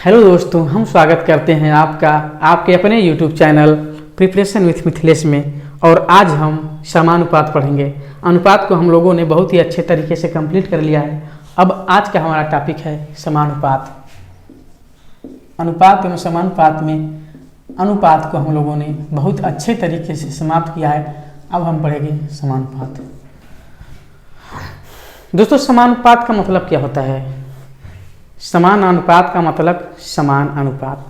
Hello दोस्तों, हम स्वागत करते हैं आपका आपके अपने YouTube channel preparation with Mithilesh में। और आज हम समानुपात पढ़ेंगे। अनुपात को हम लोगों ने बहुत ही अच्छे तरीके से कंप्लीट कर लिया है। अब आज का हमारा टॉपिक है समानुपात। अनुपात एवं समानुपात में अनुपात को हम लोगों ने बहुत अच्छे तरीके से समाप्त किया है। अब हम पढ़ेंगे समानुपात। दोस्तों, समानुपात का मतलब क्या होता है? समान अनुपात का मतलब समान अनुपात,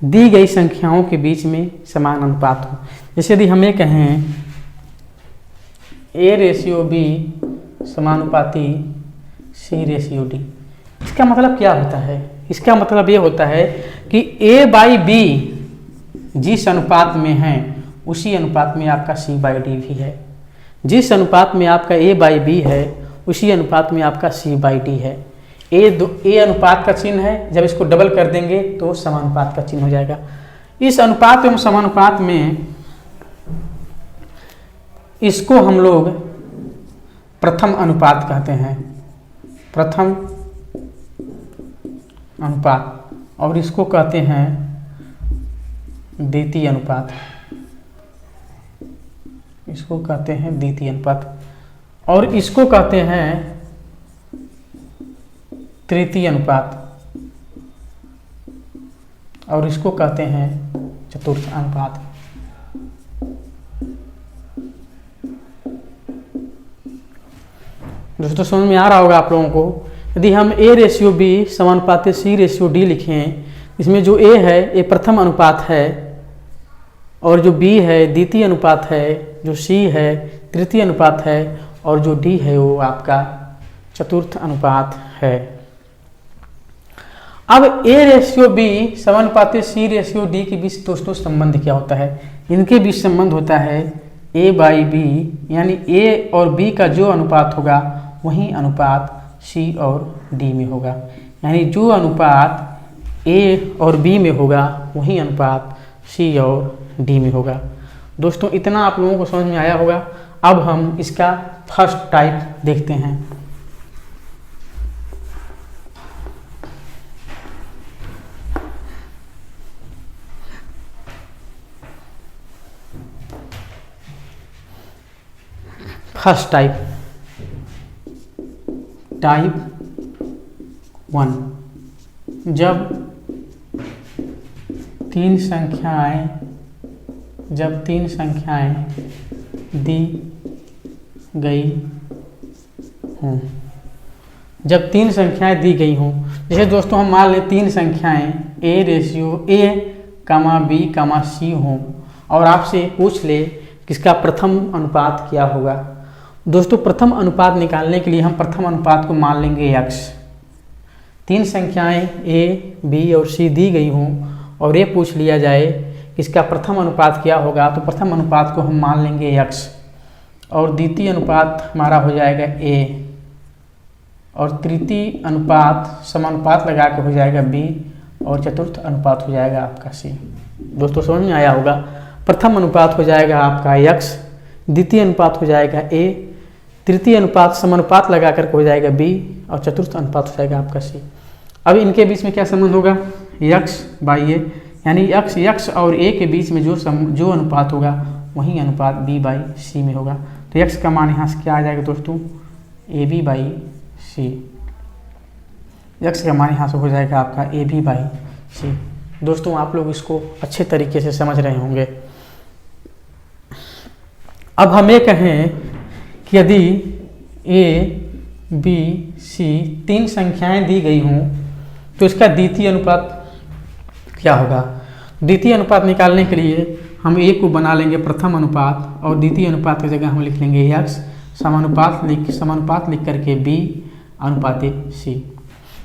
दी गई संख्याओं के बीच में समान अनुपात हो। जैसे यदि हम ये कहें A/B समानुपाती C/D, इसका मतलब क्या होता है? इसका मतलब ये होता है कि A/B जिस अनुपात में है उसी अनुपात में आपका C/D भी है। जिस अनुपात में आपका A/B है उसी अनुपात में आपका C/D है। ए अनुपात का चिन्ह है, जब इसको डबल कर देंगे तो समानुपात का चिन्ह हो जाएगा। इस अनुपात एवं समानुपात में इसको हम लोग प्रथम अनुपात कहते हैं, प्रथम अनुपात, और इसको कहते हैं द्वितीय अनुपात। इसको कहते हैं द्वितीय अनुपात, और इसको कहते हैं तृतीय अनुपात, और इसको कहते हैं चतुर्थ अनुपात। दोस्तों, समझ में आ रहा होगा आप लोगों को। यदि हम A/B समानुपाती C/D लिखें, इसमें जो A है ये प्रथम अनुपात है, और जो B है द्वितीय अनुपात है, जो C है तृतीय अनुपात है, और जो D है वो आपका चतुर्थ अनुपात है। अब A/B समानुपाती C/D के बीच दोस्तों संबंध क्या होता है? इनके बीच संबंध होता है A/B, यानी A और B का जो अनुपात होगा वही अनुपात C और D में होगा। यानी जो अनुपात A और B में होगा वही अनुपात C और D में होगा। दोस्तों, इतना आप लोगों को समझ में आया होगा। अब हम इसका फर्स्ट टाइप देखते हैं। फर्स्ट टाइप 1, जब तीन संख्याएं दी गई हों। जब तीन संख्याएं दी गई हों, जैसे दोस्तों हम मान लें तीन संख्याएं A/B, C हों, और आपसे पूछ ले किसका प्रथम अनुपात क्या होगा। दोस्तों, प्रथम अनुपात निकालने के लिए हम प्रथम अनुपात को मान लेंगे x। तीन संख्याएं A, B और C दी गई हों और ये पूछ लिया जाए इसका प्रथम अनुपात क्या होगा, तो प्रथम अनुपात को हम मान लेंगे x, और द्वितीय अनुपात हमारा हो जाएगा A, और तृतीय अनुपात समानुपात लगा के हो जाएगा B, और चतुर्थ अनुपात हो जाएगा आपका C। दोस्तों, समझ में आया होगा। प्रथम अनुपात हो जाएगा आपका x, द्वितीय अनुपात हो जाएगा A, तृतीय अनुपात समानुपात लगा कर हो जाएगा B, और चतुर्थ अनुपात हो जाएगा आपका C। अब इनके बीच में क्या संबंध होगा? x/A, यानी x और A के बीच में जो अनुपात होगा वही अनुपात B/C में होगा। तो x का मान यहाँ से क्या आ जाएगा दोस्तों? AB/C। x का मान यहाँ से हो जाएगा आपका AB/C। दोस्तों, आप लोग इसको अच्छे तरीके से समझ रहे होंगे। अब हम ये कहें कि यदि A/B/C तीन संख्याएं दी गई हों तो इसका द्वितीय अनुपात क्या होगा? द्वितीय अनुपात निकालने के लिए हम A को बना लेंगे प्रथम अनुपात, और द्वितीय अनुपात की जगह हम लिख लेंगे x, समानुपात लिख करके B अनुपाते C।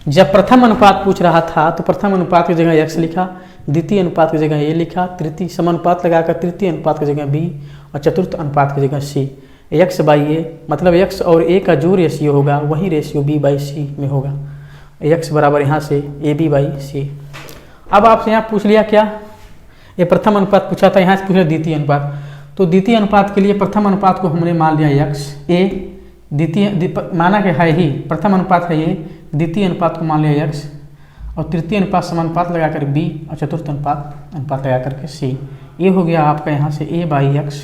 जब प्रथम अनुपात पूछ रहा था तो प्रथम अनुपात की जगह x लिखा, द्वितीय अनुपात की जगह A लिखा, तृतीय समानुपात लगाकर तृतीय अनुपात की जगह B, और चतुर्थ अनुपात की जगह C। x/A मतलब x और A का जो रेशियो होगा वही रेशियो B/C में होगा। x बराबर यहाँ से AB/C। अब आपसे यहाँ पूछ लिया क्या? ये प्रथम अनुपात पूछा था, यहाँ से पूछ लिया द्वितीय अनुपात। तो द्वितीय अनुपात के लिए प्रथम अनुपात को हमने मान लिया x, A द्वितीय माना कि है ही, प्रथम अनुपात है ये, द्वितीय अनुपात को मान लिया x, और तृतीय अनुपात समानुपात लगाकर बी और चतुर्थ अनुपात अनुपात लगा करके सी। ये हो गया आपका यहाँ से ए बाई एक्स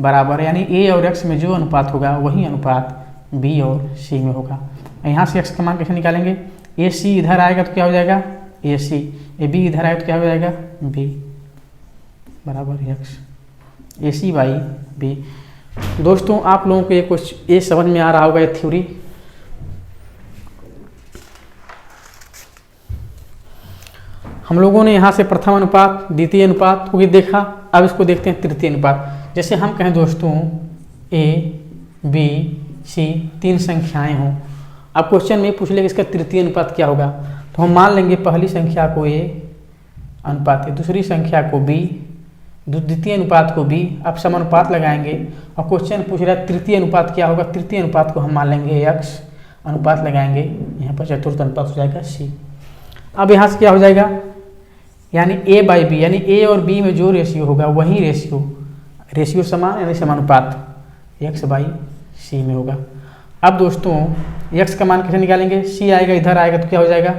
बराबर, यानी ए और एक्स में जो अनुपात होगा वही अनुपात बी और सी में होगा। यहाँ से एक्स का मान कैसे निकालेंगे, ए सी इधर आएगा तो क्या हो जाएगा ए सी, ए बी इधर आएगा तो क्या हो जाएगा बी बराबर X, A C by B. दोस्तों आप लोगों को ये कुछ ये समझ में आ रहा होगा ये थ्योरी। हम लोगों ने यहाँ से प्रथम अनुपात द्वितीय अनुपात को भी देखा, अब इसको देखते हैं तृतीय अनुपात। जैसे हम कहें दोस्तों ए बी सी तीन संख्याएं हों, अब क्वेश्चन में पूछ लेगा इसका तृतीय अनुपात क्या होगा, तो हम मान लेंगे पहली संख्या को ए अनुपात है, दूसरी संख्या को बी, द्वितीय अनुपात को बी। अब समानुपात लगाएंगे और क्वेश्चन पूछ रहा है तृतीय अनुपात क्या होगा, तृतीय अनुपात को हम मान लेंगे एक्स, अनुपात लगाएंगे यहाँ पर चतुर्थ अनुपात हो जाएगा सी। अब यहाँ से क्या हो जाएगा, यानी ए बाई बी, यानी ए और बी में जो रेशियो होगा वही रेशियो समान यानी समानुपात एक्स बाई सी में होगा। अब दोस्तों एक्स का मान कैसे निकालेंगे, सी आएगा इधर आएगा तो क्या हो जाएगा,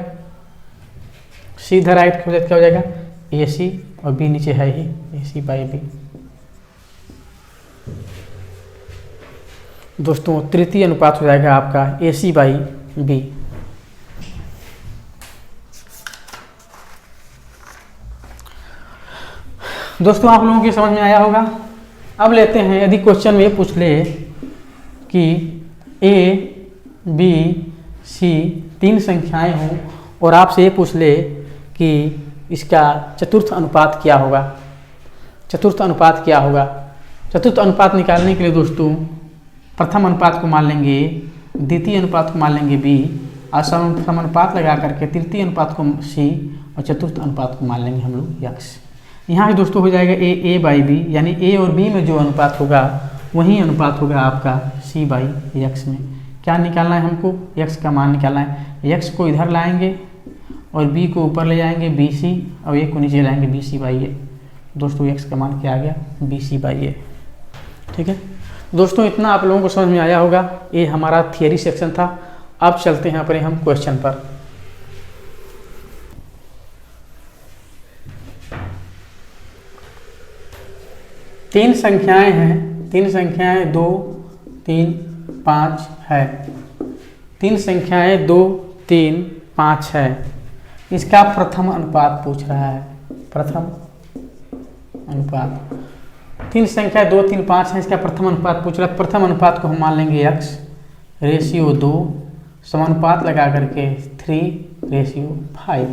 सी इधर आएगा तो क्या हो जाएगा ए सी, और बी नीचे है ही ए सी बाई बी। दोस्तों तृतीय अनुपात हो जाएगा आपका ए सी बाई बी। दोस्तों आप लोगों की समझ में आया होगा। अब लेते हैं, यदि क्वेश्चन में पूछ ले कि ए बी सी तीन संख्याएं हों और आपसे ये पूछ ले कि इसका चतुर्थ अनुपात क्या होगा, चतुर्थ अनुपात क्या होगा। चतुर्थ अनुपात निकालने के लिए दोस्तों प्रथम अनुपात को मान लेंगे, द्वितीय अनुपात को मान लेंगे बी, और समानुपात लगा करके तृतीय अनुपात को सी और चतुर्थ अनुपात को मान लेंगे हम लोग एक्स। यहाँ से दोस्तों हो जाएगा ए बाई बी, यानी ए और बी में जो अनुपात होगा वही अनुपात होगा आपका सी बाई एक्स में। क्या निकालना है हमको, एक्स का मान निकालना है। एक्स को इधर लाएंगे और बी को ऊपर ले जाएंगे बी सी, और ए को नीचे लाएंगे बी सी बाई ए। दोस्तों एक्स का मान क्या आ गया बी सी बाई ए। ठीक है दोस्तों, इतना आप लोगों को समझ में आया होगा। ये हमारा थियरी सेक्शन था। अब चलते हैं अपने हम क्वेश्चन पर। तीन संख्याएं हैं, तीन संख्याएं 2 3 5 है, तीन संख्याएं 2 3 5 है। इसका प्रथम अनुपात पूछ रहा है, प्रथम अनुपात। तीन संख्या 2 3 5 है, इसका प्रथम अनुपात पूछ रहा है। प्रथम अनुपात को हम मान लेंगे x रेशियो 2, समानुपात लगा करके 3 रेशियो 5।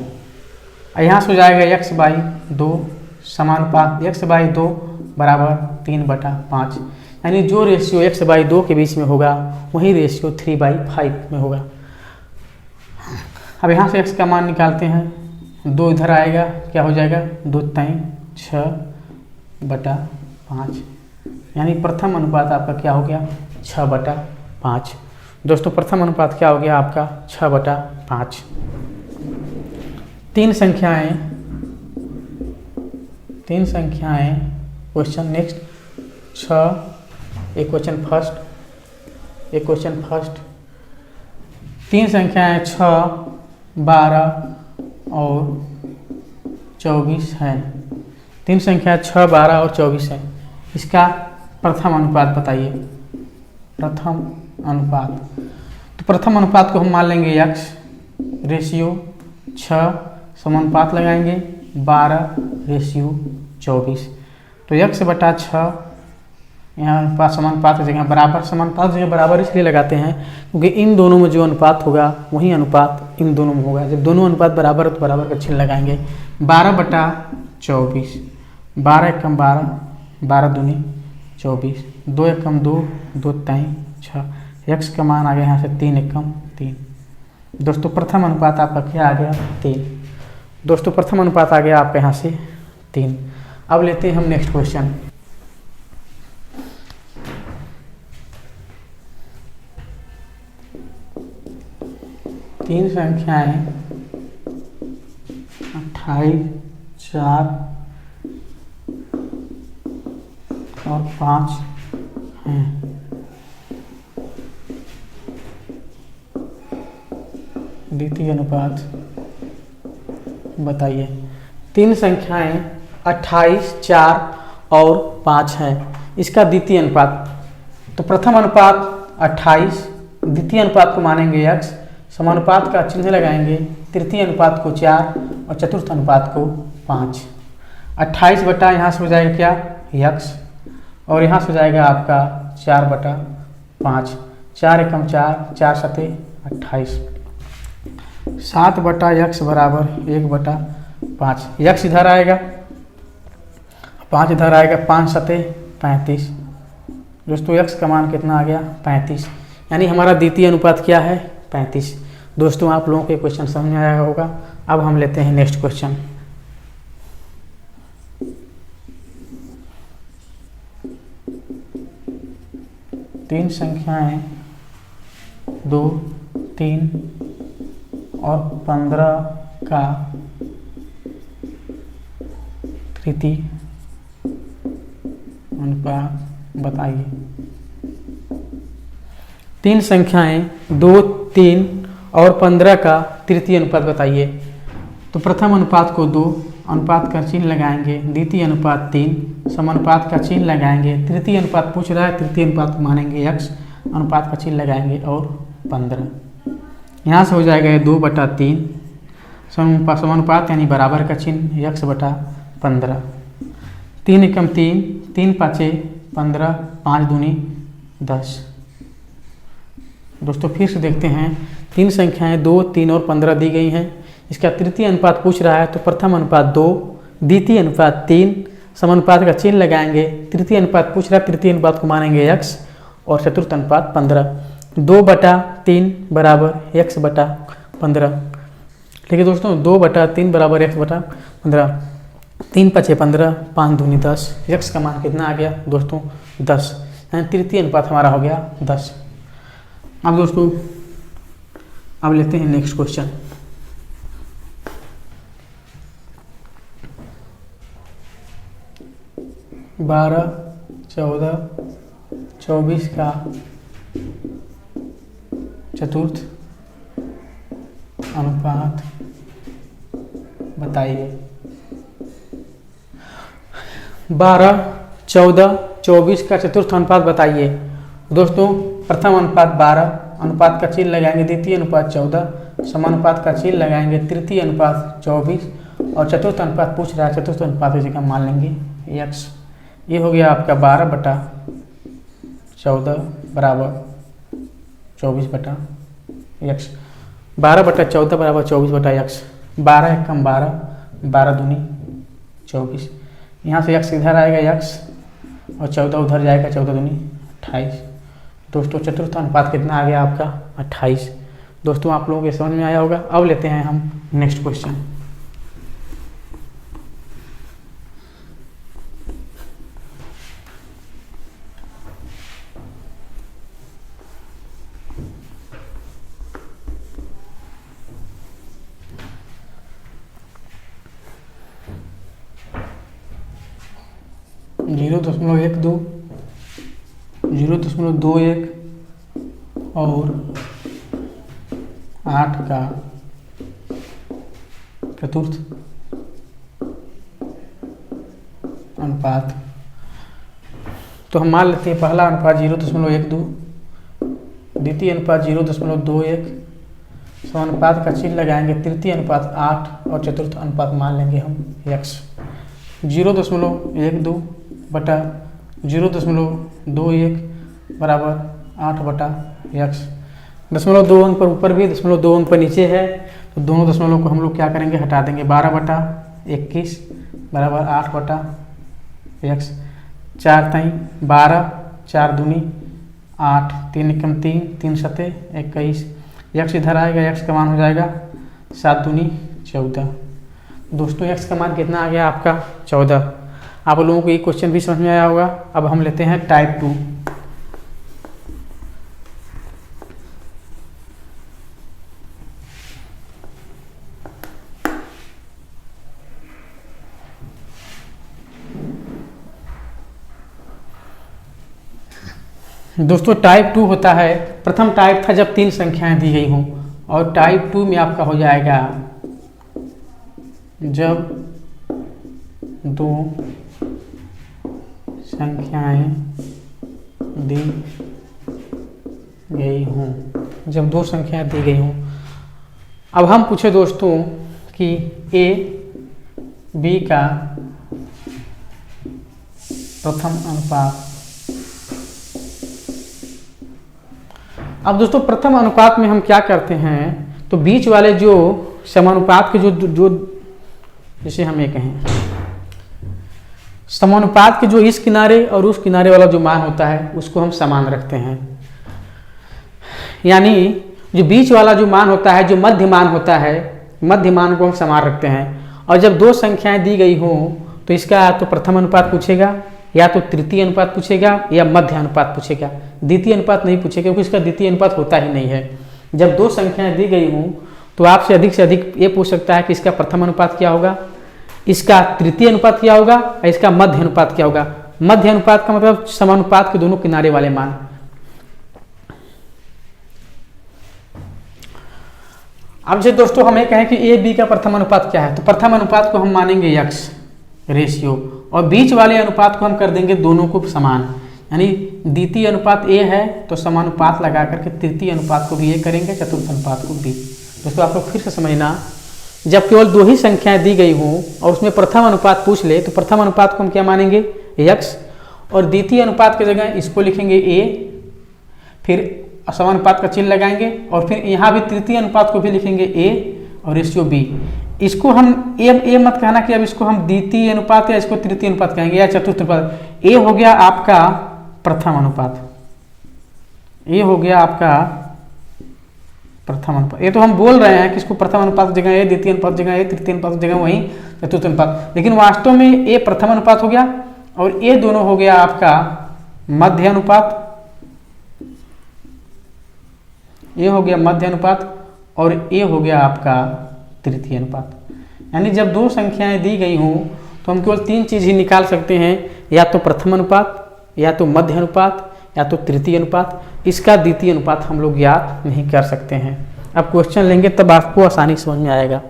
यहाँ से हो जाएगा x बाई 2 समानुपात x बाई 2 बराबर 3/5, यानी जो रेशियो x बाई 2 के बीच में होगा वही रेशियो 3/5 में होगा। अब यहाँ से x का मान निकालते हैं, 2 इधर आएगा क्या हो जाएगा 2 3 6/5, यानी प्रथम अनुपात आपका क्या हो गया 6/5। दोस्तों प्रथम अनुपात क्या हो गया आपका 6/5। तीन संख्याएं क्वेश्चन नेक्स्ट 6, एक क्वेश्चन फर्स्ट, तीन संख्याएं 6 12 और 24 हैं। तीन संख्या 6 12 और 24 है। इसका प्रथम अनुपात बताइए, प्रथम अनुपात। तो प्रथम अनुपात को हम मान लेंगे x रेशियो 6, समानुपात लगाएंगे 12 रेशियो 24। तो x/6, यहाँ समानुपात की जगह बराबर, समानुपात की जगह बराबर इसलिए लगाते हैं क्योंकि इन दोनों में जो अनुपात होगा वही अनुपात इन दोनों में होगा। जब दोनों अनुपात बराबर है तो बराबर का चिन्ह लगाएंगे। 12/24, 12 एकम 12, 12 दूनी 24, 2 एकम 2, 2 3 6। x का मान आ गया यहाँ से 3 एकम 3। दोस्तों प्रथम अनुपात आपका क्या आ गया 3। दोस्तों प्रथम अनुपात आ गया आपका यहाँ से 3। अब लेते हैं हम नेक्स्ट क्वेश्चन। तीन संख्याएं 28 4 और 5 हैं। द्वितीय अनुपात बताइए। तीन संख्याएं 28, 4 और 5 हैं, इसका द्वितीय अनुपात। तो प्रथम अनुपात 28, द्वितीय अनुपात को मानेंगे x, समानुपात का चिन्ह लगाएंगे, तृतीय अनुपात को 4 और चतुर्थ अनुपात को 5। 28 बटा यहाँ से हो जाएगा क्या x, और यहाँ से हो जाएगा आपका 4 बटा 5। 4 एकम 4, 4 सते 28। 7 बटा x बराबर 1 बटा 5। x इधर आएगा, 5 इधर आएगा, 5 सते 35। दोस्तों x का मान कितना आ गया 35, यानी हमारा द्वितीय अनुपात क्या है 35। दोस्तों आप लोगों को क्वेश्चन समझ में आया होगा। अब हम लेते हैं नेक्स्ट क्वेश्चन। तीन संख्याएं 2, 3 और 15 का तृतीय अनुपात बताइए। तीन संख्याएं 2, 3 और 15 का तृतीय अनुपात बताइए। तो प्रथम अनुपात को 2, अनुपात का चिन्ह लगाएंगे, द्वितीय अनुपात 3, समानुपात का चिन्ह लगाएंगे, तृतीय अनुपात पूछ रहा है, तृतीय अनुपात को मानेंगे x, अनुपात का चिन्ह लगाएंगे और 15। यहाँ से हो जाएगा 2 बटा 3, समानुपात यानी बराबर का चिन्ह x बटा 15। 3 एकम 3, 3 पाँचे 15, 5 दूनी 10। दोस्तों फिर से देखते हैं, तीन संख्याएं 2, 3 और 15 दी गई हैं, इसका तृतीय अनुपात पूछ रहा है। तो प्रथम अनुपात 2, द्वितीय अनुपात 3, समानुपात का चिन्ह लगाएंगे, तृतीय अनुपात पूछ रहा है, तृतीय अनुपात को मानेंगे x, और चतुर्थ अनुपात 15। 2 बटा 3 बराबर x बटा 15। ठीक है दोस्तों, 2 बटा 3 बराबर x बटा 15। 3 पचे 15, 5 दूनी 10। x का मान कितना आ गया दोस्तों 10, यानी तृतीय अनुपात हमारा हो गया 10। अब दोस्तों अब लेते हैं नेक्स्ट क्वेश्चन। बारह, 14, 24 का चतुर्थ अनुपात बताइए। 12, 14, 24 का चतुर्थ अनुपात बताइए। दोस्तों प्रथम अनुपात 12, अनुपात का चिन्ह लगाएंगे, द्वितीय अनुपात 14, समानुपात का चिन्ह लगाएंगे, तृतीय अनुपात 24 और चतुर्थ अनुपात पूछ रहा है, चतुर्थ अनुपात की जगह मान लेंगे x। ये हो गया आपका 12 बटा 14 बराबर 24 बटा x। 12 बटा 14 बराबर 24 बटा x। 12 एकम 12, 12 दूनी 24। यहाँ से x इधर आएगा x और 14 उधर जाएगा, 14 दूनी 28। दोस्तों चतुर्थ अनुपात कितना आ गया आपका 28। दोस्तों आप लोगों के समझ में आया होगा। अब लेते हैं हम नेक्स्ट क्वेश्चन। जीरो 0.12, 0.21 और 8 का चतुर्थ अनुपात। तो हम मान लेते हैं पहला अनुपात 0.12, द्वितीय अनुपात 0.21, समानुपात का चिन्ह लगाएंगे, तृतीय अनुपात 8 और चतुर्थ अनुपात मान लेंगे हम x। 0.12 बटा 0.21 बराबर 8 बटा x। 0.2 अंक पर ऊपर भी 0.2 अंक पर नीचे है, तो दोनों दशमलव को हम लोग क्या करेंगे हटा देंगे। 12 बटा 21 बराबर 8 बटा x। 4 ताई 12, 4 दूनी 8, 3 एकम 3, 3 सते 21। x इधर आएगा, x का मान हो जाएगा 7 दूनी 14। दोस्तों x का मान कितना आ गया आपका 14। आप लोगों को ये क्वेश्चन भी समझ में आया होगा। अब हम लेते हैं टाइप 2। दोस्तों टाइप 2 होता है, प्रथम टाइप था जब 3 संख्याएं दी गई हों, और टाइप 2 में आपका हो जाएगा जब दो संख्याएं दी गई हों, जब दो संख्याएं दी गई हों। अब हम पूछे दोस्तों कि ए बी का प्रथम अनुपात। अब दोस्तों प्रथम अनुपात में हम क्या करते हैं, तो बीच वाले जो समानुपात के जो जैसे हम ये कहें समानुपात के जो इस किनारे और उस किनारे वाला जो मान होता है उसको हम समान रखते हैं। यानी जो बीच वाला जो मान होता है, जो मध्य मान होता है, मध्य मान को हम समान रखते हैं। और जब दो संख्याएं दी गई हों तो इसका या तो प्रथम अनुपात पूछेगा, या तो तृतीय अनुपात पूछेगा, या मध्य अनुपात पूछेगा। द्वितीय अनुपात नहीं पूछेगा क्योंकि इसका द्वितीय अनुपात होता ही नहीं है। जब दो संख्याएं दी गई हों तो आपसे अधिक से अधिक ये पूछ सकता है कि इसका प्रथम अनुपात क्या होगा, इसका तृतीय अनुपात क्या होगा, और इसका मध्य अनुपात क्या होगा। मध्य अनुपात का मतलब समानुपात के दोनों किनारे वाले मान। अब जो दोस्तों हमें कहें कि ए बी का प्रथम अनुपात क्या है, तो प्रथम अनुपात को हम मानेंगे x रेशियो, और बीच वाले अनुपात को हम कर देंगे दोनों को समान। यानी द्वितीय अनुपात ए है तो समानुपात लगा करके तृतीय अनुपात को भी ए करेंगे, चतुर्थ अनुपात को बी। दोस्तों आप लोग फिर से समझना, जब केवल दो ही संख्याएं दी गई हों और उसमें प्रथम अनुपात पूछ ले तो प्रथम अनुपात को हम क्या मानेंगे x, और द्वितीय अनुपात की जगह इसको लिखेंगे a, फिर समानुपात का चिन्ह लगाएंगे, और फिर यहाँ भी तृतीय अनुपात को भी लिखेंगे a और रेशियो b। इसको हम ए मत कहना कि अब इसको हम द्वितीय अनुपात या इसको तृतीय अनुपात कहेंगे या चतुर्थ अनुपात। ए हो गया आपका प्रथम अनुपात, ए हो गया आपका प्रथम अनुपात। ये तो हम बोल रहे हैं कि इसको प्रथम अनुपात की जगह ए, द्वितीय अनुपात की जगह ए, तृतीय अनुपात की जगह वहीं चतुर्थ अनुपात, लेकिन वास्तव में ए प्रथम अनुपात हो गया और ए दोनों हो गया आपका मध्य अनुपात। ए हो गया मध्य अनुपात और ए हो गया आपका तृतीय अनुपात। यानी जब दो संख्याएं दी गई हों तो हम केवल तीन चीज ही निकाल सकते हैं, या तो प्रथम अनुपात, या तो मध्य अनुपात, या तो तृतीय अनुपात। इसका द्वितीय अनुपात हम लोग ज्ञात नहीं कर सकते हैं। अब क्वेश्चन लेंगे तब आपको आसानी समझ में आएगा।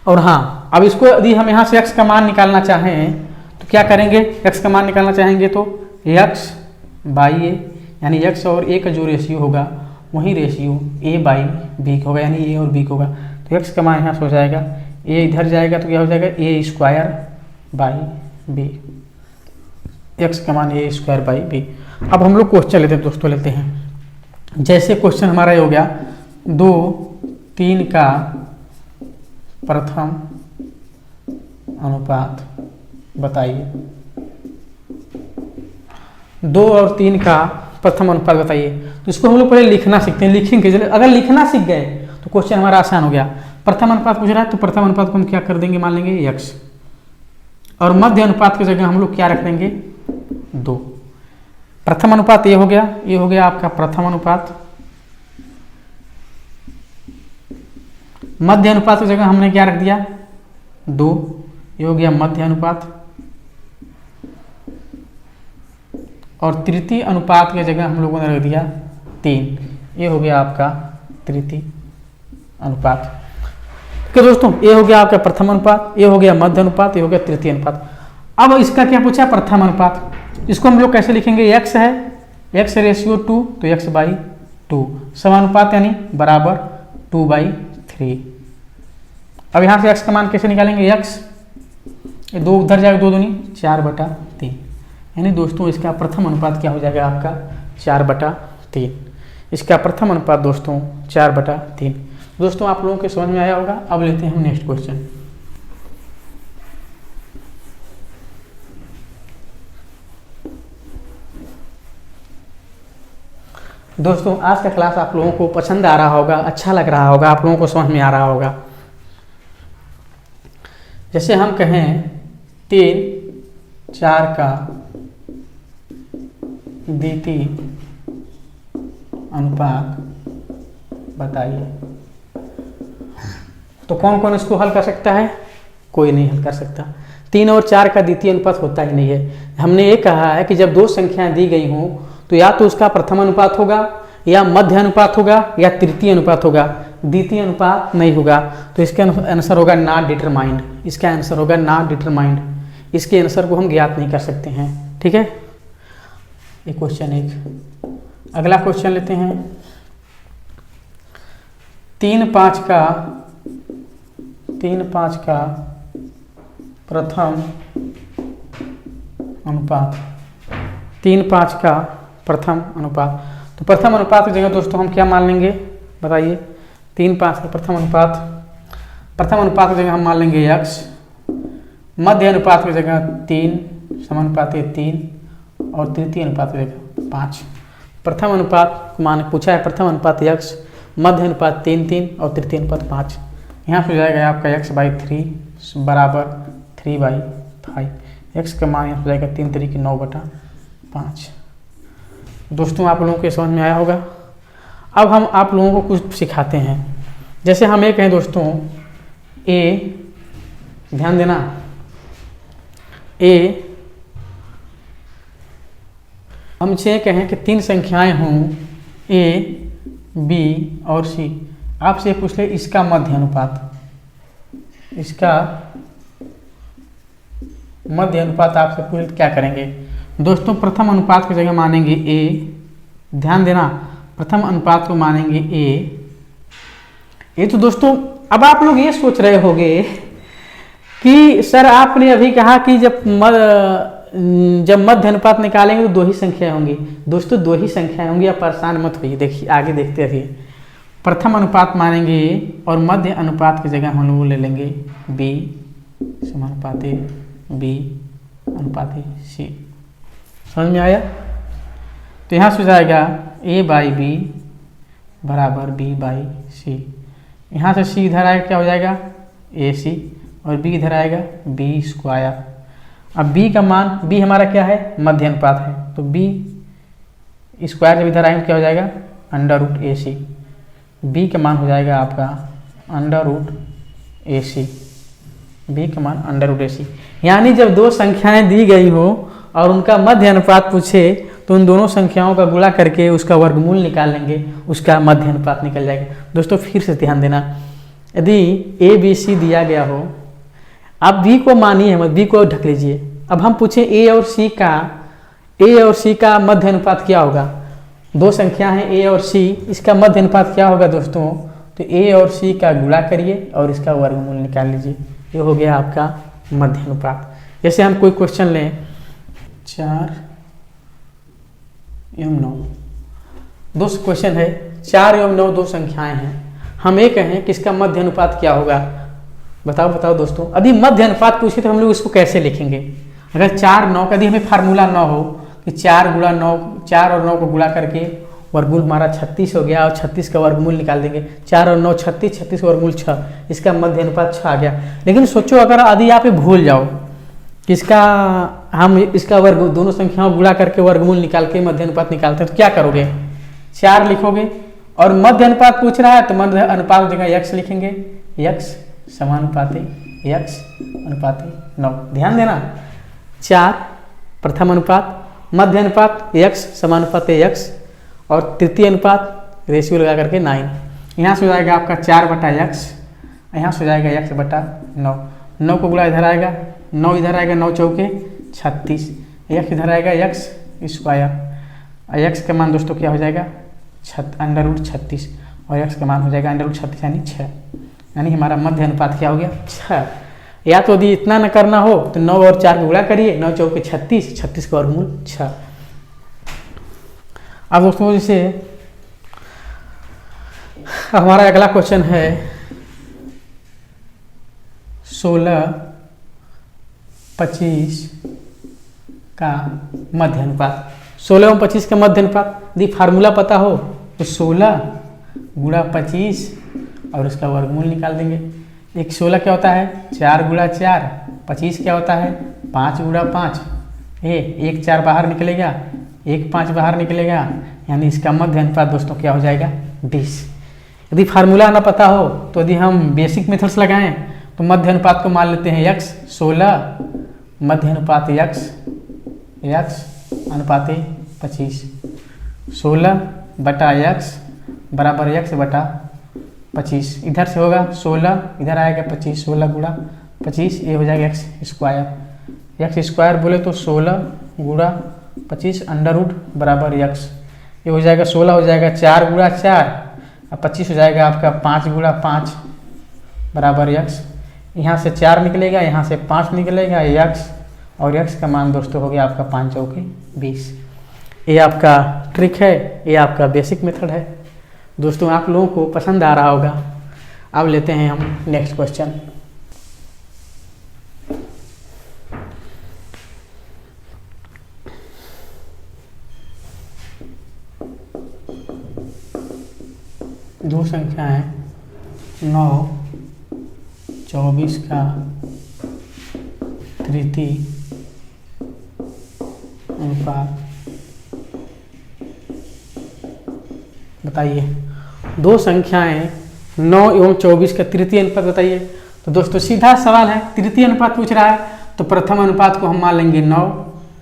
और हाँ, अब इसको यदि हम यहाँ से x का मान निकालना चाहें तो क्या करेंगे, x का मान निकालना चाहेंगे तो x बाई ए, यानी x और a का जो रेशियो होगा वही रेशियो a बाई b होगा, यानी a और b होगा। तो x का मान यहाँ से हो जाएगा, a इधर जाएगा तो क्या हो जाएगा a square by b, x का मान a स्क्वायर बाई b। अब हम लोग क्वेश्चन लेते हैं दोस्तों, लेते हैं। जैसे क्वेश्चन हमारा ये हो गया 2-3 का प्रथम अनुपात बताइए। 2 और 3 का प्रथम अनुपात बताइए। तो इसको हम लोग पहले लिखना सीखते हैं, लिखेंगे। अगर लिखना सीख गए तो क्वेश्चन हमारा आसान हो गया। प्रथम अनुपात पूछ रहा है तो प्रथम अनुपात को हम क्या कर देंगे, मान लेंगे x, और मध्य अनुपात की जगह हम लोग क्या रख देंगे 2। प्रथम अनुपात ये हो गया, ये हो गया आपका प्रथम अनुपात। मध्य अनुपात की जगह हमने क्या रख दिया 2, ये हो गया मध्य अनुपात। और तृतीय अनुपात की जगह हम लोगों ने रख दिया 3, ये हो गया आपका तृतीय अनुपात। तो दोस्तों ये हो गया आपका प्रथम अनुपात, ये हो गया मध्य अनुपात, ये हो गया तृतीय अनुपात। अब इसका क्या पूछा, प्रथम अनुपात। इसको हम लोग कैसे लिखेंगे, x है, x रेशियो 2 तो x बाई 2, समानुपात यानी बराबर 2/3। अब यहाँ से x का मान कैसे निकालेंगे, x ये 2 उधर जाएगा, 2 दूनी 4/3, यानी दोस्तों इसका प्रथम अनुपात क्या हो जाएगा आपका 4/3। इसका प्रथम अनुपात दोस्तों 4/3। दोस्तों आप लोगों के समझ में आया होगा। अब लेते हैं हम नेक्स्ट क्वेश्चन। दोस्तों आज का क्लास आप लोगों को पसंद आ रहा होगा, अच्छा लग रहा होगा, आप लोगों को समझ में आ रहा होगा। जैसे हम कहें 3-4 का द्वितीय अनुपात बताइए। तो कौन कौन इसको हल कर सकता है, कोई नहीं हल कर सकता। 3 और 4 का द्वितीय अनुपात होता ही नहीं है। हमने ये कहा है कि जब दो संख्याएं दी गई हों तो या तो उसका प्रथम अनुपात होगा, या मध्य अनुपात होगा, या तृतीय अनुपात होगा। द्वितीय अनुपात नहीं होगा, तो इसका आंसर होगा नॉट डिटरमाइंड। इसका आंसर होगा नॉट डिटरमाइंड। इसके आंसर को हम ज्ञात नहीं कर सकते हैं। ठीक है, एक क्वेश्चन एक। अगला क्वेश्चन लेते हैं। 3-5 का प्रथम अनुपात। 3-5 का प्रथम अनुपात। तो प्रथम अनुपात की जगह दोस्तों हम क्या मान लेंगे, बताइए। 3-5 का प्रथम अनुपात की जगह हम मान लेंगे x। मध्य अनुपात की जगह 3, समानुपाती 3 और तृतीय अनुपात की जगह 5। प्रथम अनुपात को मान पूछा है, प्रथम अनुपात x, मध्य अनुपात 3 और तृतीय अनुपात 5। यहाँ पे हो जाएगा आपका x/3 बराबर 3/5। x का मान यहाँ हो जाएगा 3 3 9/5। दोस्तों आप लोगों को समझ में आया होगा। अब हम आप लोगों को कुछ सिखाते हैं। जैसे हम ये कहें दोस्तों a, ध्यान देना, a हमसे कहें कि 3 संख्याएं हों a, b और c। आपसे पूछ ले इसका मध्य अनुपात, इसका मध्य अनुपात आपसे पूछ क्या करेंगे दोस्तों। प्रथम अनुपात की जगह मानेंगे a। ध्यान देना, प्रथम अनुपात को मानेंगे a। ये तो दोस्तों अब आप लोग ये सोच रहे होंगे कि सर आपने अभी कहा कि जब मध्य अनुपात निकालेंगे तो 2 ही संख्याएं होंगी। दोस्तों 2 ही संख्याएं होंगी, आप परेशान मत होइए। देखिए आगे देखते रहिए। प्रथम अनुपात मानेंगे और मध्य अनुपात की जगह हम लोग ले लेंगे b समानुपाती b अनुपाती c। समझ में आया? तो यहाँ से हो जाएगा a/b बराबर b/c। यहाँ से c इधर आएगा, क्या हो जाएगा ac, और b इधर आएगा b²। अब b का मान, b हमारा क्या है, मध्य अनुपात है, तो b² जब इधर आएगा क्या हो जाएगा √ac। b का मान हो जाएगा आपका √ac। b का मान √ac। यानी जब 2 संख्याएं दी गई हो और उनका मध्य अनुपात पूछे तो उन दोनों संख्याओं का गुणा करके उसका वर्गमूल निकाल लेंगे, उसका मध्य अनुपात निकल जाएगा। दोस्तों फिर से ध्यान देना, यदि a b c दिया गया हो, आप b को मानिए मत, b को ढक लीजिए। अब हम पूछें a और c का मध्य अनुपात क्या होगा। 2 संख्या हैं a और c, इसका मध्य अनुपात क्या होगा दोस्तों। तो a और c का गुणा करिए और इसका वर्गमूल निकाल लीजिए, ये हो गया आपका मध्य अनुपात। जैसे हम कोई क्वेश्चन लें 4 एवं 9, 2 क्वेश्चन है, 4 एवं 9 2 संख्याएं हैं। हम ये कहें कि इसका मध्य अनुपात क्या होगा। बताओ दोस्तों। यदि मध्य अनुपात पूछे तो हम लोग इसको कैसे लिखेंगे। अगर 4 9 का यदि हमें फार्मूला 9 हो कि 4 और 9 को गुणा करके वर्गमूल हमारा 36 हो गया और 36 का वर्गमूल निकाल देंगे। 4 और 9 36, 36 का वर्गमूल 6, इसका मध्य अनुपात 6 आ गया। लेकिन सोचो अगर यदि आप भूल जाओ कि इसका वर्ग, दोनों संख्याओं गुणा करके वर्गमूल निकाल के मध्य अनुपात निकालते हैं तो क्या करोगे, 4 लिखोगे और मध्य अनुपात पूछ रहा है तो मध्य अनुपात जगह x लिखेंगे, x समानुपाती x अनुपाती 9। ध्यान देना, 4 प्रथम अनुपात, मध्य अनुपात x समानुपाती x और तृतीय अनुपात रेशियो लगा करके 9। यहाँ से हो जाएगा आपका 4/x, यहाँ से हो जाएगा x/9। 9 को गुणा इधर आएगा, 9 इधर आएगा, 9 चौके 36, x इधर आएगा x²। x का मान दोस्तों क्या हो जाएगा √36 और x का मान हो जाएगा √36 यानी 6। यानी हमारा मध्य अनुपात क्या हो गया 6। या तो यदि इतना न करना हो तो 9 और 4 को गुणा करिए, 9 चौके 36, 36 का वर्गमूल 6। अब दोस्तों जैसे हमारा अगला क्वेश्चन है 16 25 का मध्य अनुपात। 16 और 25 का मध्य अनुपात यदि फार्मूला पता हो तो 16 गुणा 25 और उसका वर्गमूल निकाल देंगे। एक 16 क्या होता है 4 गुणा 4, 25 क्या होता है 5 गुणा 5, एक 4 बाहर निकलेगा, एक 5 बाहर निकलेगा, यानी इसका मध्य अनुपात दोस्तों क्या हो जाएगा 20। यदि फार्मूला ना पता हो तो यदि हम बेसिक मेथड्स लगाएं तो मध्य अनुपात को मान लेते हैं x, 16 मध्य अनुपात x अनुपात 25, 16/x बराबर x/ 25, इधर से होगा 16, इधर आएगा 25, 16 गुणा 25, ये हो जाएगा एक्स स्क्वायर। एक्स स्क्वायर बोले तो 16 गुणा 25 अंडर रूट बराबर एक्स, ये हो जाएगा 16 हो जाएगा 4 गुणा 4 और 25 हो जाएगा आपका 5 गुणा 5 बराबर एक्स। यहाँ से 4 निकलेगा, यहाँ से 5 निकलेगा, एक्स और एक्स का मान दोस्तों हो गया आपका 5 चौके 20। ये आपका ट्रिक है, ये आपका बेसिक मेथड है दोस्तों, आप लोगों को पसंद आ रहा होगा। अब लेते हैं हम नेक्स्ट क्वेश्चन। दो संख्या है 9, 24 का तृतीय अनुपात बताइए। दो संख्याएं 9 एवं 24 का तृतीय अनुपात बताइए। तो दोस्तों सीधा सवाल है, तृतीय अनुपात पूछ रहा है तो प्रथम अनुपात को हम मान लेंगे 9,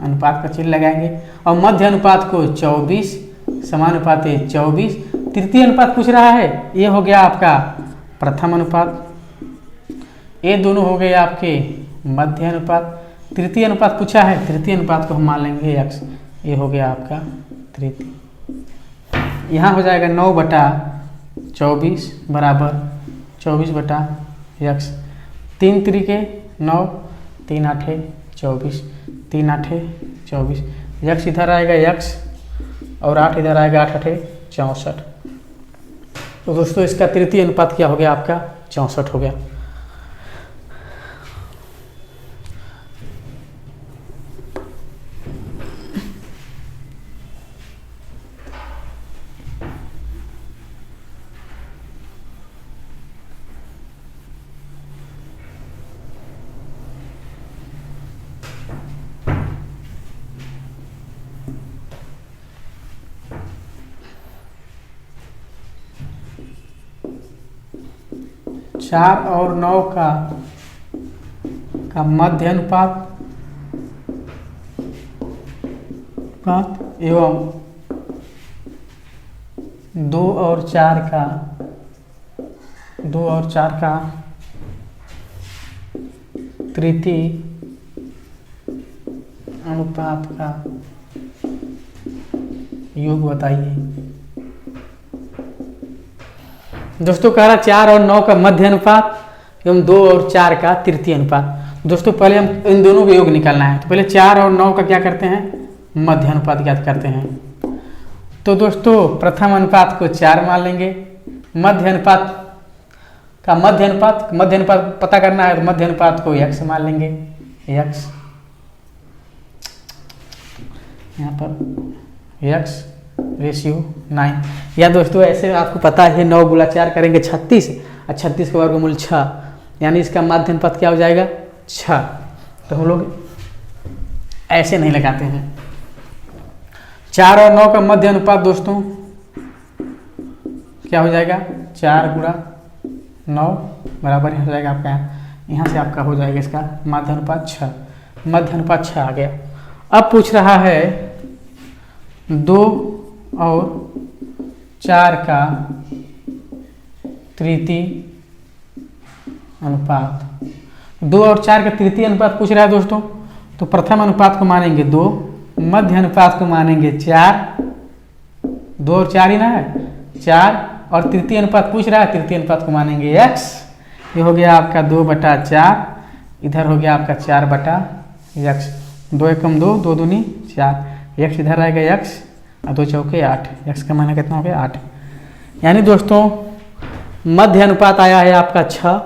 अनुपात का चिन्ह लगाएंगे, और मध्य अनुपात को 24, समानुपात 24। तृतीय अनुपात पूछ रहा है, ये हो गया आपका प्रथम अनुपात, ये दोनों हो गए आपके मध्य अनुपात। तृतीय अनुपात पूछा है, तृतीय अनुपात को हम मान लेंगे x, ये हो गया आपका तृतीय। यहाँ हो जाएगा 9/24 बराबर 24/x, 3 त्रिके 9, 3 आठे 24, 3 आठे 24, x इधर आएगा x और 8 इधर आएगा, 8 आठे 64। तो दोस्तों इसका तृतीय अनुपात क्या हो गया आपका 64 हो गया। चार और 9 का मध्य अनुपात एवं 2 और 4 का तृतीय अनुपात का योग बताइए। दोस्तों कह रहा 4 और 9 का मध्य अनुपात एवं 2 और 4 का तृतीय अनुपात। दोस्तों पहले हम इन दोनों का योग निकालना है, तो पहले 4 और 9 का क्या करते हैं, मध्य अनुपात ज्ञात करते हैं। तो दोस्तों प्रथम अनुपात को 4 मान लेंगे, मध्य अनुपात पता करना है तो मध्य अनुपात को x मान लेंगे, x यहाँ पर x रेशियो 9। या दोस्तों ऐसे आपको पता है 9 गुणा 4 करेंगे 36 और 36 का वर्गमूल 6, यानी इसका माध्य अनुपात क्या हो जाएगा 6। तो हम लोग ऐसे नहीं लगाते हैं। 4 और 9 का मध्य अनुपात दोस्तों क्या हो जाएगा, 4 गुणा 9 बराबर हो जाएगा आपका, यहाँ से आपका हो जाएगा इसका माध्य अनुपात 6, मध्य अनुपात 6 आ गया। अब पूछ रहा है 2 और 4 का तृतीय अनुपात, 2 और 4 का तृतीय अनुपात पूछ रहा है दोस्तों। तो प्रथम अनुपात को मानेंगे 2, मध्य अनुपात को मानेंगे 4, 2 और 4 ही ना है 4, और तृतीय अनुपात पूछ रहा है, तृतीय अनुपात को मानेंगे x। ये हो गया आपका 2/4, इधर हो गया आपका 4/x, 2 एकम 2, 2 दूनी 4, x इधर आएगा x और 2 चौके 8, x का मान कितना हो गया 8। यानी दोस्तों मध्य अनुपात आया है आपका 6,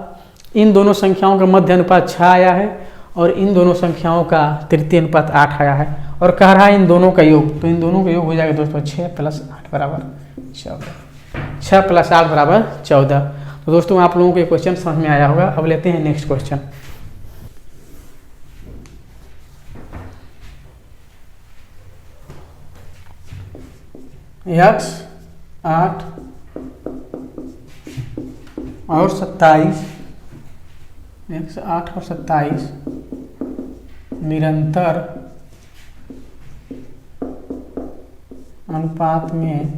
इन दोनों संख्याओं का मध्य अनुपात 6 आया है और इन दोनों संख्याओं का तृतीय अनुपात 8 आया है, और कह रहा है इन दोनों का योग। तो इन दोनों का योग हो जाएगा दोस्तों 6 + 8 बराबर 14, 6 + 8 बराबर 14। तो दोस्तों आप लोगों को ये क्वेश्चन समझ में आया होगा। अब लेते हैं नेक्स्ट क्वेश्चन। x 8 और 27, x 8 और 27 निरंतर अनुपात में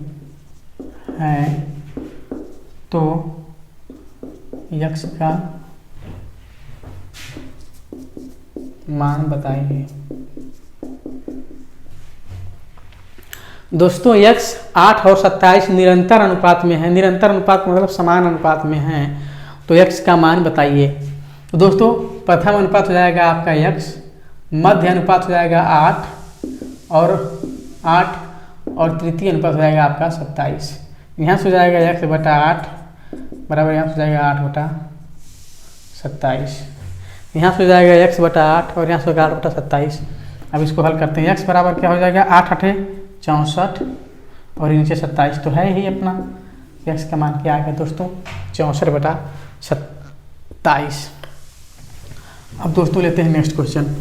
है तो यक्स का मान बताइए। दोस्तों यक्स 8 और 27 निरंतर अनुपात में है। निरंतर अनुपात मतलब समान अनुपात में है, तो यक्स का मान बताइए। तो दोस्तों प्रथम अनुपात हो जाएगा आपका यक्स, मध्य अनुपात हो जाएगा 8 और तृतीय अनुपात हो जाएगा आपका 27। यहाँ से हो जाएगा यक्स बटा 8 बराबर यहाँ से हो जाएगा 8 बटा 27। यहाँ से हो जाएगा यक्स बटा 8 और यहाँ से होगा 8 बटा 27। अब इसको हल करते हैं। यक्स बराबर क्या हो जाएगा 8 8 64 और नीचे 27 तो है ही अपना। यक्स का मान क्या आ गया दोस्तों 64 बटा 27। अब दोस्तों लेते हैं नेक्स्ट क्वेश्चन।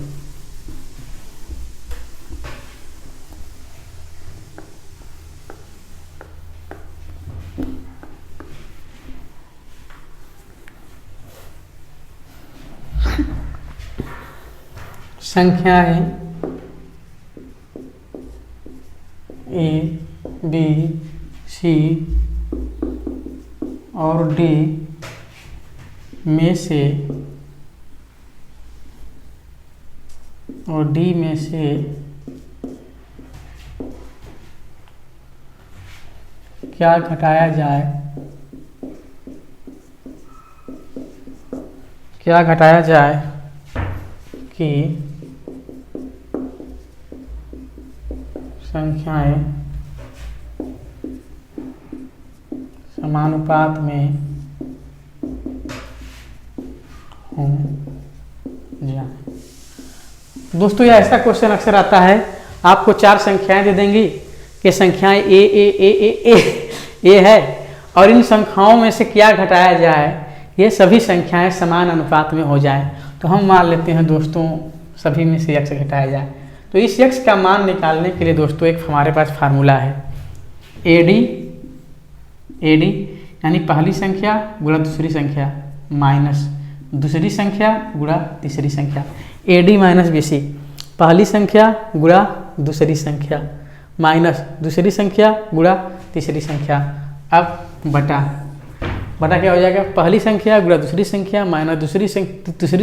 संख्याएं ए बी सी और डी में से क्या घटाया जाए, कि संख्याएं समानुपात में हो जाए। दोस्तों ये ऐसा क्वेश्चन अक्सर आता है, आपको 4 संख्याएं दे देंगी कि संख्याएं ए है और इन संख्याओं में से क्या घटाया जाए, ये सभी संख्याएं समान अनुपात में हो जाए। तो हम मान लेते हैं दोस्तों सभी में से यक्स घटाया जाए। तो इस यक्स का मान निकालने के लिए दोस्तों एक हमारे पास फार्मूला है, एडी यानी पहली संख्या गुणा दूसरी संख्या माइनस दूसरी संख्या गुणा तीसरी संख्या। एडी माइनस बीसी, पहली संख्या गुणा दूसरी संख्या माइनस दूसरी संख्या गुणा तीसरी संख्या। अब बटा क्या हो जाएगा, पहली संख्या गुणा दूसरी संख्या माइनस दूसरी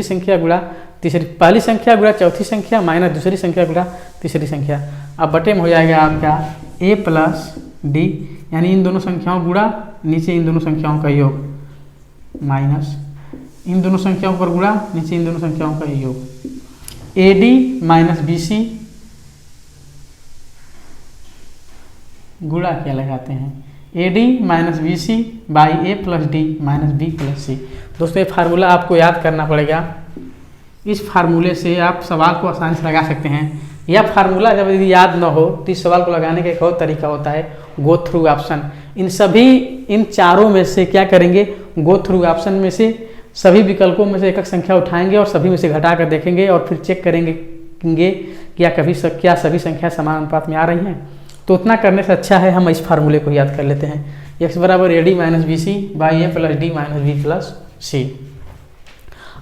संख्या गुणा तीसरी, पहली संख्या गुणा चौथी संख्या माइनस दूसरी संख्या गुणा तीसरी संख्या। अब बटे में हो जाएगा आपका a प्लस डी, यानी इन दोनों संख्याओं गुणा नीचे इन दोनों संख्याओं का योग माइनस इन दोनों संख्याओं पर गुणा नीचे इन दोनों संख्याओं का योग। A D minus B C गुणा क्या लगाते हैं, A D minus B C by A plus D minus B plus C. दोस्तों ये फार्मूला आपको याद करना पड़ेगा। इस फार्मूले से आप सवाल को आसानी से लगा सकते हैं। यह फार्मूला जब यदि याद न हो तो इस सवाल को लगाने का एक और तरीका होता है गो थ्रू ऑप्शन। इन चारों में से क्या करेंगे, गो थ्रू ऑप्शन में से सभी विकल्पों में से एक एक संख्या उठाएंगे और सभी में से घटा कर देखेंगे और फिर चेक करेंगे क्या सभी संख्या समान अनुपात में आ रही हैं। तो उतना करने से अच्छा है हम इस फार्मूले को याद कर लेते हैं, एक्स बराबर A D minus B C by A plus D minus B plus C.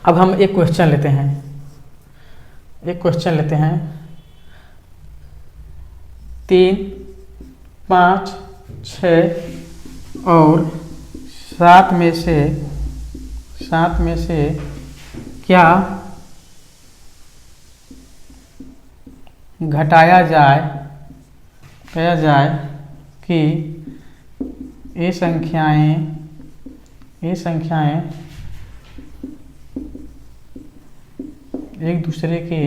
अब हम एक क्वेश्चन लेते हैं 3, 5, 6 और 7 में से क्या घटाया जाए कि ये संख्याएं एक दूसरे के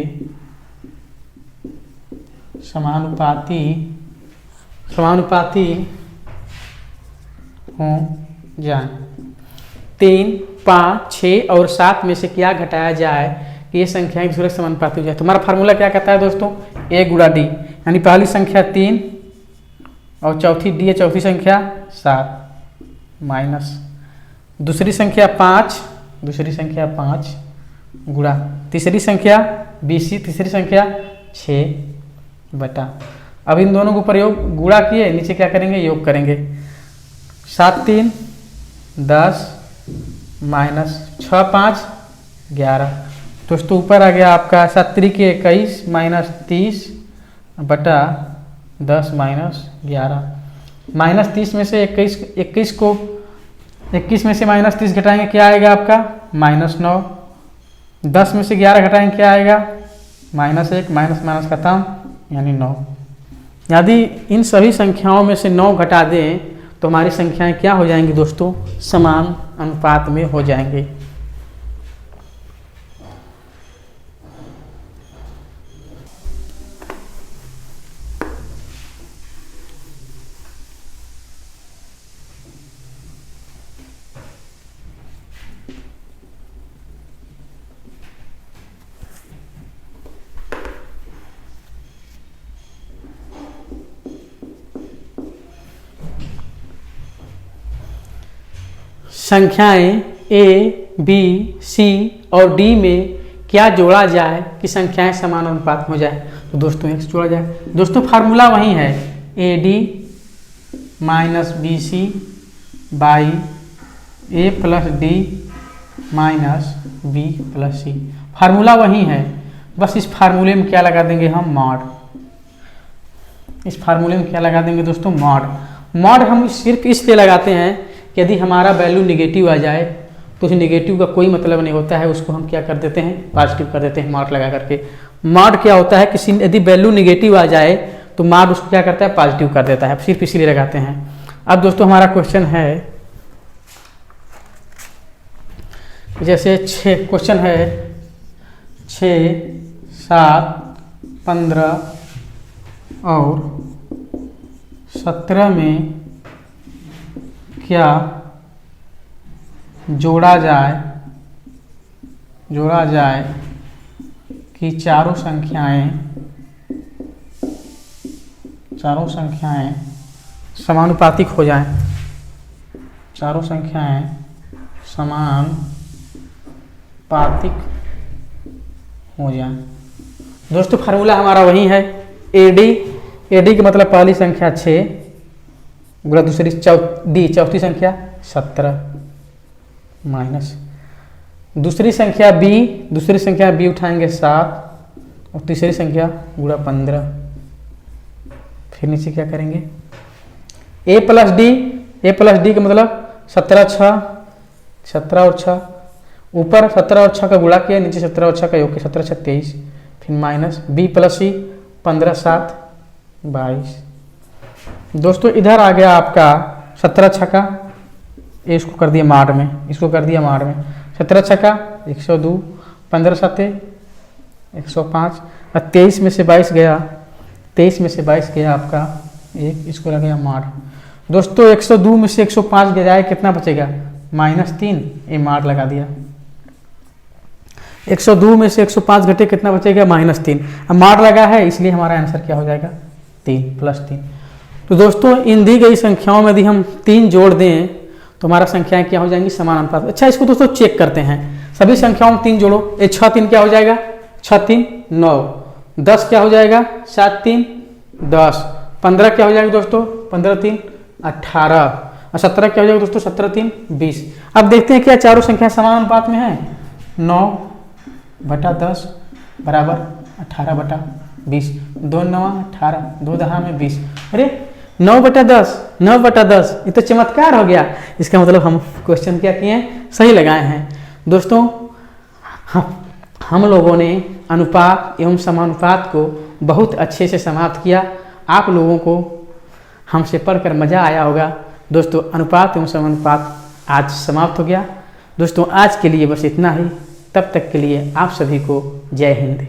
समानुपाती हो जाए। 3, 5, 6 और 7 में से क्या घटाया जाए कि ये संख्याएं एक दूसरे के समानुपाती हो जाए। तुम्हारा फार्मूला क्या कहता है दोस्तों, ए गुणा डी, यानी पहली संख्या 3 और चौथी डी है चौथी संख्या 7 माइनस दूसरी संख्या 5 गुणा तीसरी संख्या बीसी तीसरी संख्या 6 बटा। अब इन दोनों को प्रयोग गुणा किए, नीचे क्या करेंगे योग करेंगे। 7 3 10 माइनस 6 5 11। दोस्तों ऊपर आ गया आपका 7 के 21 माइनस 30 बटा 10 माइनस 11। माइनस 30 में से 21 को 21 में से -30 घटाएंगे क्या आएगा आपका -9। 10 में से 11 घटाएंगे क्या आएगा -1, माइनस खत्म यानी 9। यदि इन सभी संख्याओं में से 9 घटा दें तो हमारी संख्याएं क्या हो जाएंगी दोस्तों, समान अनुपात में हो जाएंगे। संख्याएं A, B, C और D में क्या जोड़ा जाए कि संख्याएं समान अनुपात में हो जाए। तो दोस्तों x जोड़ा जाए। दोस्तों फार्मूला वही है AD minus BC by A plus D minus B plus C। Formula वही है, बस इस फार्मूले में क्या लगा देंगे हम, मॉड। इस फार्मूले में क्या लगा देंगे दोस्तों, मॉड। मॉड हम सिर्फ इसलिए लगाते हैं कि यदि हमारा वैल्यू निगेटिव आ जाए तो उस निगेटिव का कोई मतलब नहीं होता है, उसको हम क्या कर देते हैं, पॉजिटिव कर देते हैं मॉड लगा करके। मॉड क्या होता है, किसी यदि वैल्यू निगेटिव आ जाए तो मॉड उसको क्या करता है, पॉजिटिव कर देता है, सिर्फ इसीलिए लगाते हैं। अब दोस्तों हमारा क्वेश्चन है, जैसे 6 क्वेश्चन है 6, 7, 15 और 17 में क्या जोड़ा जाए कि चारों संख्याएं समानुपातिक हो जाएं, चारों संख्याएं समानुपातिक हो जाएं। दोस्तों फार्मूला हमारा वही है AD का मतलब पहली संख्या 6 गुणा दूसरी चौथी संख्या 17 माइनस दूसरी संख्या B उठाएंगे 7 और तीसरी संख्या गुणा 15। फिर नीचे क्या करेंगे, A प्लस डी का मतलब 17 और 6, ऊपर 17 और 6 का गुणा किया, नीचे 17 और 6 का योग किया, 17 6 23, फिर माइनस B प्लस C 15 7 22। दोस्तों इधर आ गया आपका 17 छक्का, इसको कर दिया मार में, 17 छक्का 102, 15 7 105 और 23 में से 22 गया, आपका 1, इसको लग गया मार। दोस्तों 102 में से 105 गया जाए कितना बचेगा, -3, ये मार लगा दिया। 102 में से 105 घटे कितना बचेगा, -3। अब मार लगा है इसलिए हमारा आंसर क्या हो जाएगा, 3 + 3। तो दोस्तों इन दी गई संख्याओं में यदि हम 3 जोड़ दें तो हमारा संख्याएं क्या हो जाएंगी, समान अनुपात। अच्छा इसको दोस्तों चेक करते हैं, सभी संख्याओं में 3 जोड़ो, 6 3 क्या हो जाएगा, 6 3 9, 10 क्या हो जाएगा, 7 3 10, 15 क्या हो जाएगा दोस्तों, 15 3 18 और 17 क्या हो जाएगा दोस्तों, 17 3 20। अब देखते हैं क्या चारों संख्याएं समान अनुपात में है। 9/10 बराबर 18/20, 2 9 18, 2 10 20। अरे 9/10 ये तो चमत्कार हो गया। इसका मतलब हम क्वेश्चन क्या किए हैं, सही लगाए हैं। दोस्तों हम लोगों ने अनुपात एवं समानुपात को बहुत अच्छे से समाप्त किया। आप लोगों को हमसे पढ़कर मज़ा आया होगा। दोस्तों अनुपात एवं समानुपात आज समाप्त हो गया। दोस्तों आज के लिए बस इतना ही। तब तक के लिए आप सभी को जय हिंद।